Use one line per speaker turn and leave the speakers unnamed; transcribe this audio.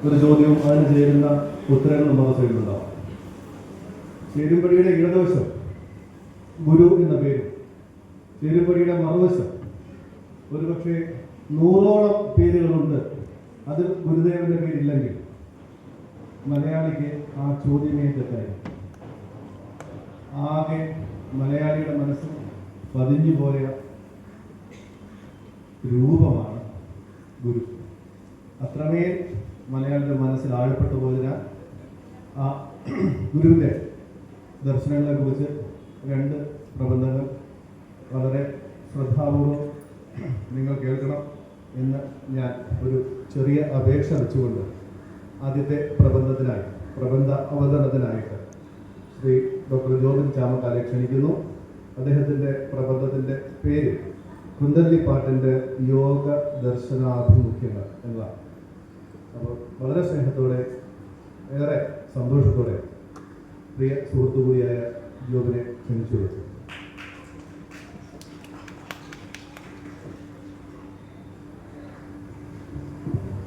ഒരു ചോദ്യവും അതിന് ചേരുന്ന ഉത്തരങ്ങളും മറുസൈഡിലുണ്ടാവും. ചേരുംപടിയുടെ ഇടതുവശം ഗുരു എന്ന പേര്, ചേരുംപടിയുടെ മറുവശം ഒരുപക്ഷെ 100ഓളം പേരുകളുണ്ട്. അതിൽ ഗുരുദേവന്റെ പേരില്ലെങ്കിൽ മലയാളിക്ക് ആ ചോദ്യമേ തെറ്റായി. ആകെ മലയാളിയുടെ മനസ്സിൽ പതിഞ്ഞുപോയ രൂപമാണ് ഗുരു. അത്രമേൽ മലയാളിയുടെ മനസ്സിൽ ആഴപ്പെട്ടു പോയതിനാൽ ആ ഗുരുവിൻ്റെ ദർശനങ്ങളെ കുറിച്ച് 2 പ്രബന്ധങ്ങൾ വളരെ ശ്രദ്ധാപൂർവം നിങ്ങൾ കേൾക്കണം എന്ന് ഞാൻ ഒരു ചെറിയ അപേക്ഷ വെച്ചുകൊണ്ട് ആദ്യത്തെ പ്രബന്ധ അവതരണത്തിനായിട്ട് ശ്രീ ഡോക്ടർ ജോബിൻ ചാമക്കാലെ ക്ഷണിക്കുന്നു. അദ്ദേഹത്തിൻ്റെ പ്രബന്ധത്തിൻ്റെ പേര് കുന്തല്ലിപ്പാട്ടിൻ്റെ യോഗ ദർശനാഭിമുഖ്യങ്ങൾ എന്നതാണ്. അപ്പോൾ വളരെ സ്നേഹത്തോടെ, ഏറെ സന്തോഷത്തോടെ പ്രിയ സുഹൃത്തുകൂടിയായ ജോബിനെ ക്ഷണിച്ചു.